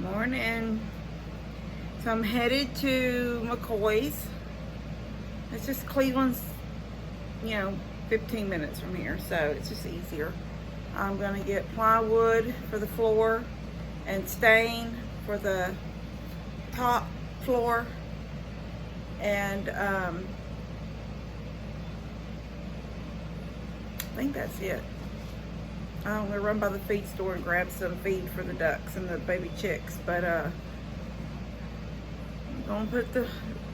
Morning. So I'm headed to McCoy's. It's just Cleveland's, 15 minutes from here, so it's just easier. I'm gonna get plywood for the floor and stain for the top floor, and I think that's it. I'm gonna run by the feed store and grab some feed for the ducks and the baby chicks, but I'm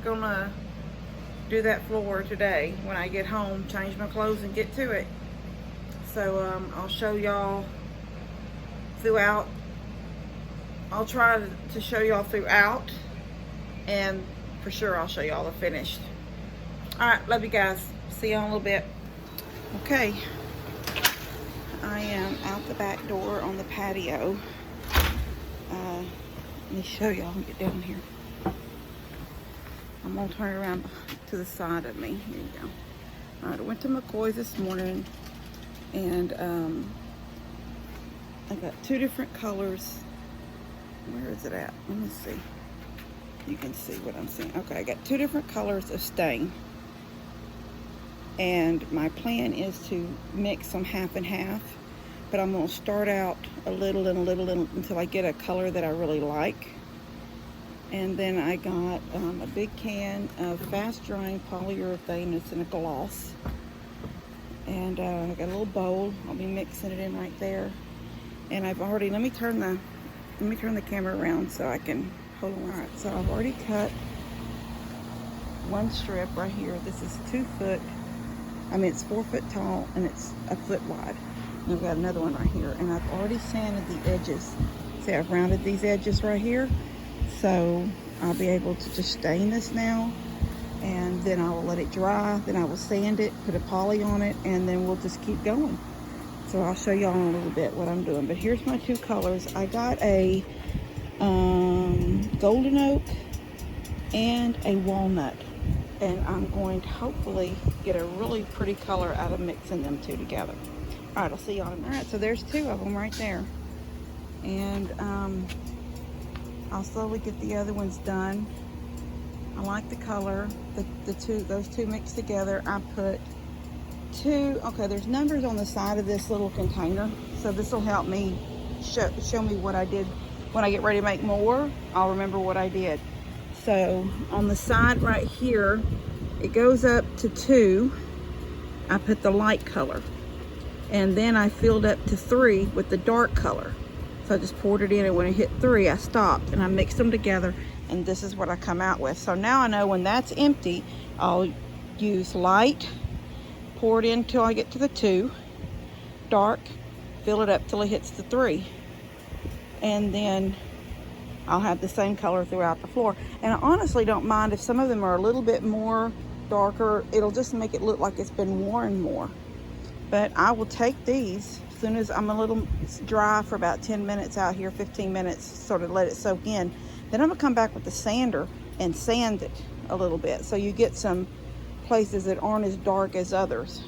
gonna do that floor today when I get home, change my clothes and get to it. So I'll show y'all throughout. I'll try to show y'all throughout, and for sure I'll show y'all the finished. All right, love you guys. See y'all in a little bit. Okay, I am out the back door on the patio. Let me show y'all and get down here. I'm gonna turn around to the side of me. Here you go. All right, I went to McCoy's this morning, and I got two different colors. Where is it at? Let me see. You can see what I'm seeing. Okay, I got two different colors of stain, and my plan is to mix them half and half, but I'm gonna start out a little and a little until I get a color that I really like. And then I got a big can of fast drying polyurethane. It's in a gloss. And I got a little bowl. I'll be mixing it in right there. And I've already, let me turn the camera around so I can hold on. All right, so I've already cut one strip right here. This is 2 foot. It's 4 foot tall and it's a foot wide. And I've got another one right here. And I've already sanded the edges. See, I've rounded these edges right here. So I'll be able to just stain this now, and then I will let it dry. Then I will sand it, put a poly on it, and then we'll just keep going. So I'll show y'all in a little bit what I'm doing. But here's my two colors. I got a golden oak and a walnut, and I'm going to hopefully get a really pretty color out of mixing them two together. All right, I'll see y'all in a minute. All right, so there's two of them right there, and I'll slowly get the other ones done. I like the color. Those two mixed together. I put two. Okay, there's numbers on the side of this little container, so this will help me show me what I did when I get ready to make more. I'll remember what I did. So on the side right here, it goes up to 2. I put the light color, and then I filled up to 3 with the dark color. So I just poured it in, and when it hit 3, I stopped and I mixed them together, and this is what I come out with. So now I know when that's empty, I'll use light, pour it in till I get to the 2, dark, fill it up till it hits the 3, and then I'll have the same color throughout the floor. And I honestly don't mind if some of them are a little bit more darker. It'll just make it look like it's been worn more. But I will take these as soon as I'm a little dry for about 10 minutes out here, 15 minutes, sort of let it soak in. Then I'm gonna come back with the sander and sand it a little bit, so you get some places that aren't as dark as others.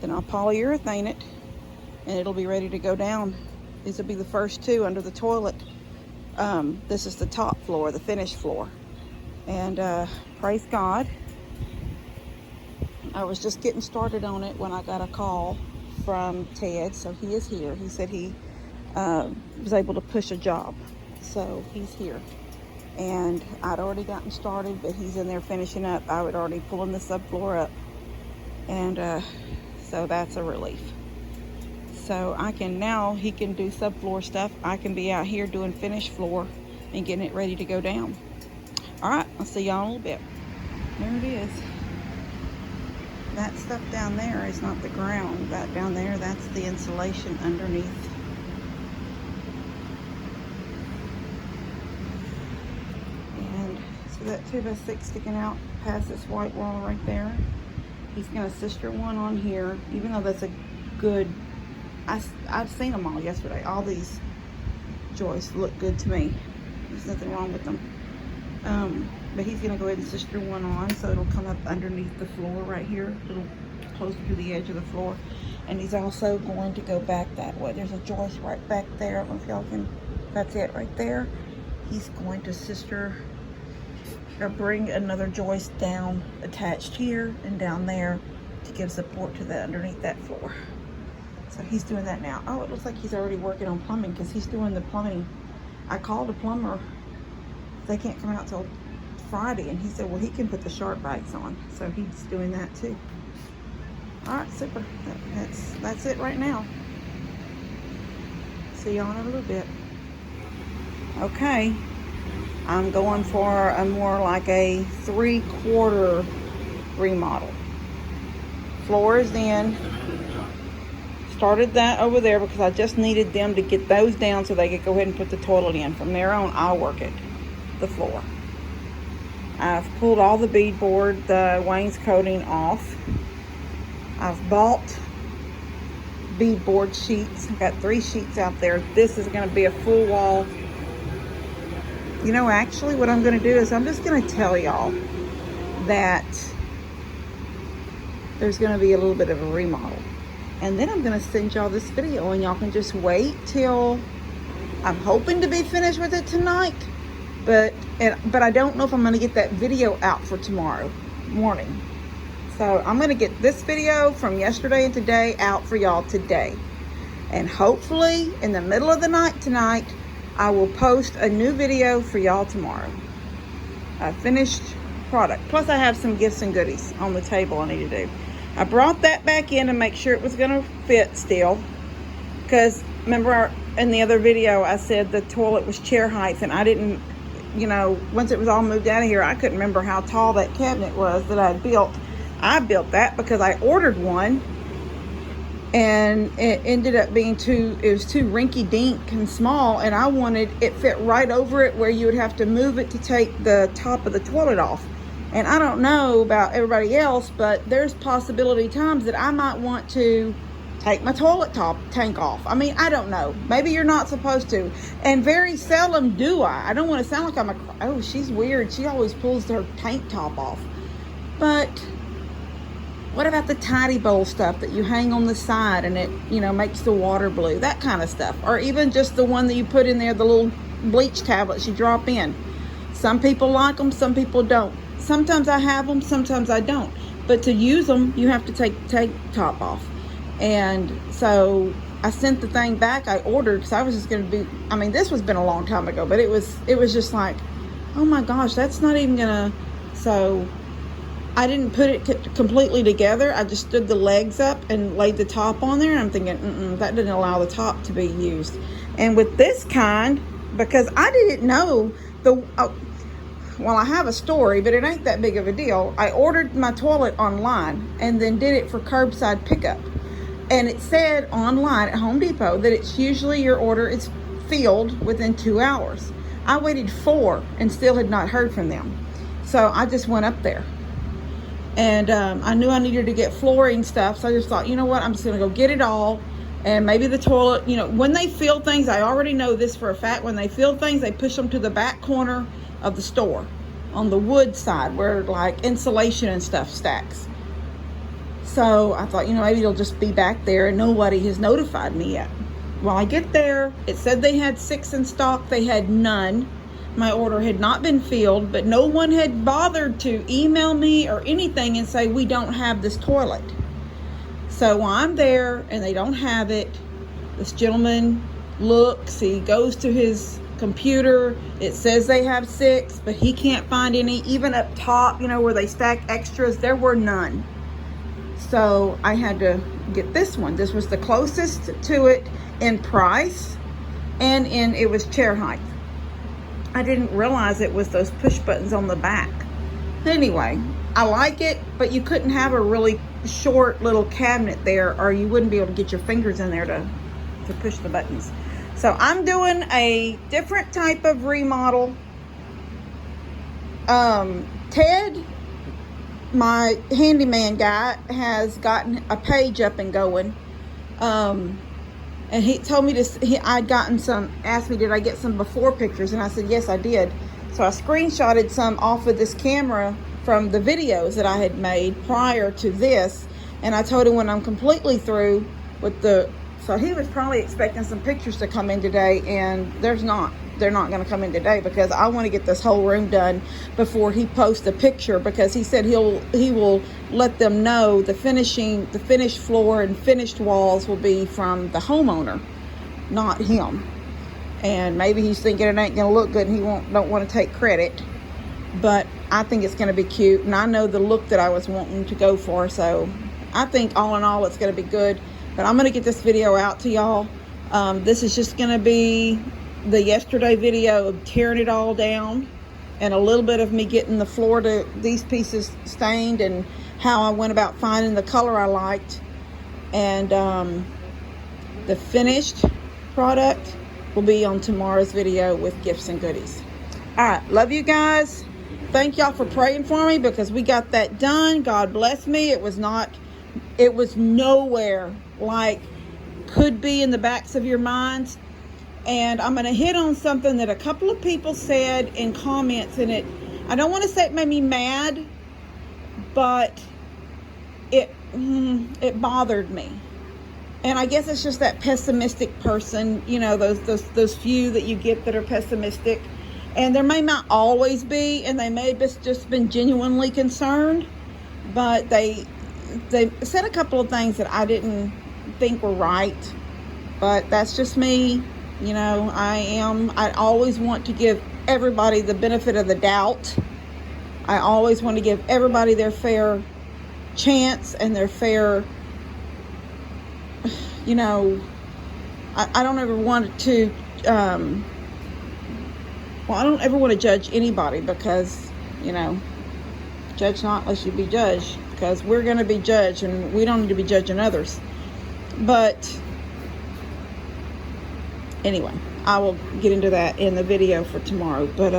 Then I'll polyurethane it, and it'll be ready to go down. These will be the first two under the toilet. This is the top floor, the finished floor. And praise God, I was just getting started on it when I got a call from Ted. So he is here. He said he was able to push a job, so he's here. And I'd already gotten started, but he's in there finishing up. I was already pulling the subfloor up, and so that's a relief. So I can now, he can do subfloor stuff. I can be out here doing finished floor and getting it ready to go down. All right, I'll see y'all in a little bit. There it is. That stuff down there is not the ground. That down there, that's the insulation underneath. And so that 2x6 sticking out past this white wall right there. He's gonna sister one on here, even though that's a good, I've seen them all yesterday. All these joists look good to me. There's nothing wrong with them. But he's gonna go ahead and sister one on, so it'll come up underneath the floor right here, a little closer to the edge of the floor. And he's also going to go back that way. There's a joist right back there. I don't know if y'all can That's it right there. He's going to bring another joist down attached here and down there to give support to the underneath that floor. So he's doing that now. Oh, it looks like he's already working on plumbing because he's doing the plumbing. I called a plumber. They can't come out till Friday, and he said, well, he can put the sharp bikes on. So he's doing that too. All right, super. That's it right now. See y'all in a little bit. Okay, I'm going for a more like a 3/4 remodel. Floor is in. Started that over there because I just needed them to get those down so they could go ahead and put the toilet in. From there on, I'll work it, the floor. I've pulled all the beadboard, the wainscoting off. I've bought beadboard sheets. I've got 3 sheets out there. This is going to be a full wall. You know, actually what I'm going to do is I'm just going to tell y'all that there's going to be a little bit of a remodel. And then I'm going to send y'all this video, and y'all can just wait till I'm hoping to be finished with it tonight. But I don't know if I'm going to get that video out for tomorrow morning. So I'm going to get this video from yesterday and today out for y'all today. And hopefully in the middle of the night tonight, I will post a new video for y'all tomorrow. A finished product. Plus I have some gifts and goodies on the table I need to do. I brought that back in to make sure it was going to fit still. Because remember in the other video I said the toilet was chair height, and I didn't, you know, once it was all moved out of here, I couldn't remember how tall that cabinet was that I built. I built that because I ordered one, and it ended up being it was too rinky-dink and small, and I wanted it fit right over it where you would have to move it to take the top of the toilet off. And I don't know about everybody else, but there's possibility times that I might want to take my toilet tank off. I mean, I don't know. Maybe you're not supposed to. And very seldom do I. I don't want to sound like oh, she's weird. She always pulls her tank top off. But what about the tidy bowl stuff that you hang on the side and it, you know, makes the water blue? That kind of stuff. Or even just the one that you put in there, the little bleach tablets you drop in. Some people like them, some people don't. Sometimes I have them, sometimes I don't. But to use them, you have to take the tank top off. And so I sent the thing back. I ordered because I was just going to be, I mean, this was been a long time ago, but it was just like, oh my gosh, that's not even going to, so I didn't put it completely together. I just stood the legs up and laid the top on there. And I'm thinking, that didn't allow the top to be used. And with this kind, because I didn't know well, I have a story, but it ain't that big of a deal. I ordered my toilet online and then did it for curbside pickup. And it said online at Home Depot that it's usually your order is filled within 2 hours. I waited 4 and still had not heard from them. So I just went up there. And I knew I needed to get flooring stuff. So I just thought, you know what, I'm just going to go get it all. And maybe the toilet, you know, when they fill things, I already know this for a fact. When they fill things, they push them to the back corner of the store on the wood side where like insulation and stuff stacks. So I thought, you know, maybe it'll just be back there, and nobody has notified me yet. Well, I get there, it said they had 6 in stock. They had none. My order had not been filled, but no one had bothered to email me or anything and say, we don't have this toilet. So while I'm there and they don't have it, this gentleman looks, he goes to his computer, it says they have 6, but he can't find any. Even up top, you know, where they stack extras, there were none. So I had to get this one. This was the closest to it in price, and it was chair height. I didn't realize it was those push buttons on the back. Anyway, I like it, but you couldn't have a really short little cabinet there, or you wouldn't be able to get your fingers in there to push the buttons. So I'm doing a different type of remodel. Ted, my handyman guy, has gotten a page up and going. And he told me I'd gotten some, asked me, did I get some before pictures? And I said, yes, I did. So I screenshotted some off of this camera from the videos that I had made prior to this. And I told him when I'm completely through with the So he was probably expecting some pictures to come in today, and there's not. They're not going to come in today because I want to get this whole room done before he posts a picture, because he said he will let them know the finished floor and finished walls will be from the homeowner, not him. And maybe he's thinking it ain't going to look good and he don't want to take credit. But I think it's going to be cute, and I know the look that I was wanting to go for, so I think all in all it's going to be good. But I'm going to get this video out to y'all. This is just going to be the yesterday video of tearing it all down, and a little bit of me getting the floor to these pieces stained, and how I went about finding the color I liked. And the finished product will be on tomorrow's video with gifts and goodies. All right, love you guys. Thank y'all for praying for me, because we got that done. God bless me. It was nowhere like could be in the backs of your minds. And I'm going to hit on something that a couple of people said in comments, and I don't want to say it made me mad, but it bothered me. And I guess it's just that pessimistic person, you know, those few that you get that are pessimistic. And there may not always be, and they may have just been genuinely concerned, but they said a couple of things that I didn't think were right. But that's just me. You know, I always want to give everybody the benefit of the doubt. I always want to give everybody their fair chance and their fair, you know, I don't ever want to, I don't ever want to judge anybody, because, you know, judge not lest you be judged, because we're going to be judged and we don't need to be judging others. But anyway, I will get into that in the video for tomorrow. But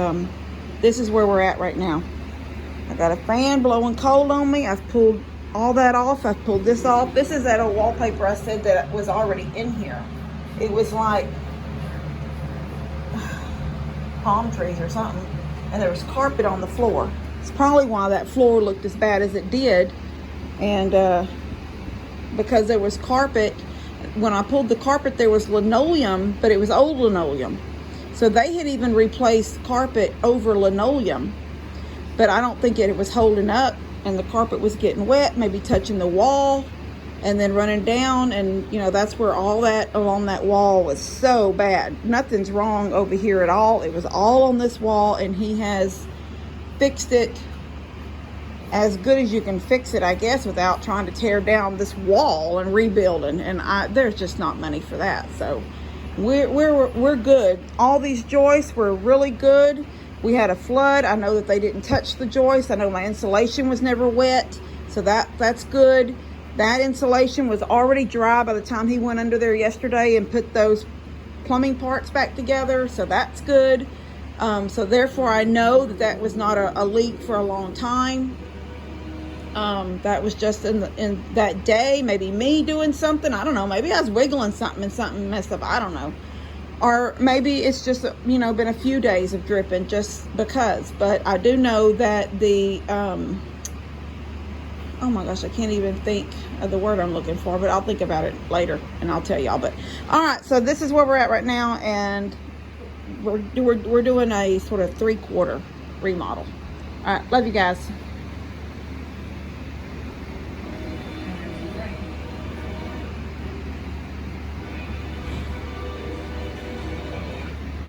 this is where we're at right now. I got a fan blowing cold on me. I've pulled all that off. I've pulled this off. This is that old wallpaper I said that was already in here. It was like palm trees or something, and there was carpet on the floor. It's probably why that floor looked as bad as it did. And because there was carpet, when I pulled the carpet there was linoleum, but it was old linoleum, so they had even replaced carpet over linoleum. But I don't think it was holding up, and the carpet was getting wet, maybe touching the wall and then running down. And you know, that's where all that along that wall was so bad. Nothing's wrong over here at all. It was all on this wall, and he has fixed it as good as you can fix it, I guess, without trying to tear down this wall and rebuilding. And there's just not money for that. So we're good. All these joists were really good. We had a flood. I know that they didn't touch the joists. I know my insulation was never wet, so that's good. That insulation was already dry by the time he went under there yesterday and put those plumbing parts back together, so that's good. So therefore I know that was not a leak for a long time. That was just in that day, maybe me doing something, I don't know, maybe I was wiggling something and something messed up, I don't know. Or maybe it's just, you know, been a few days of dripping just because. But I do know that the oh my gosh, I can't even think of the word I'm looking for, but I'll think about it later and I'll tell y'all. But all right, so this is where we're at right now, and we're doing a sort of 3/4 remodel. All right, love you guys.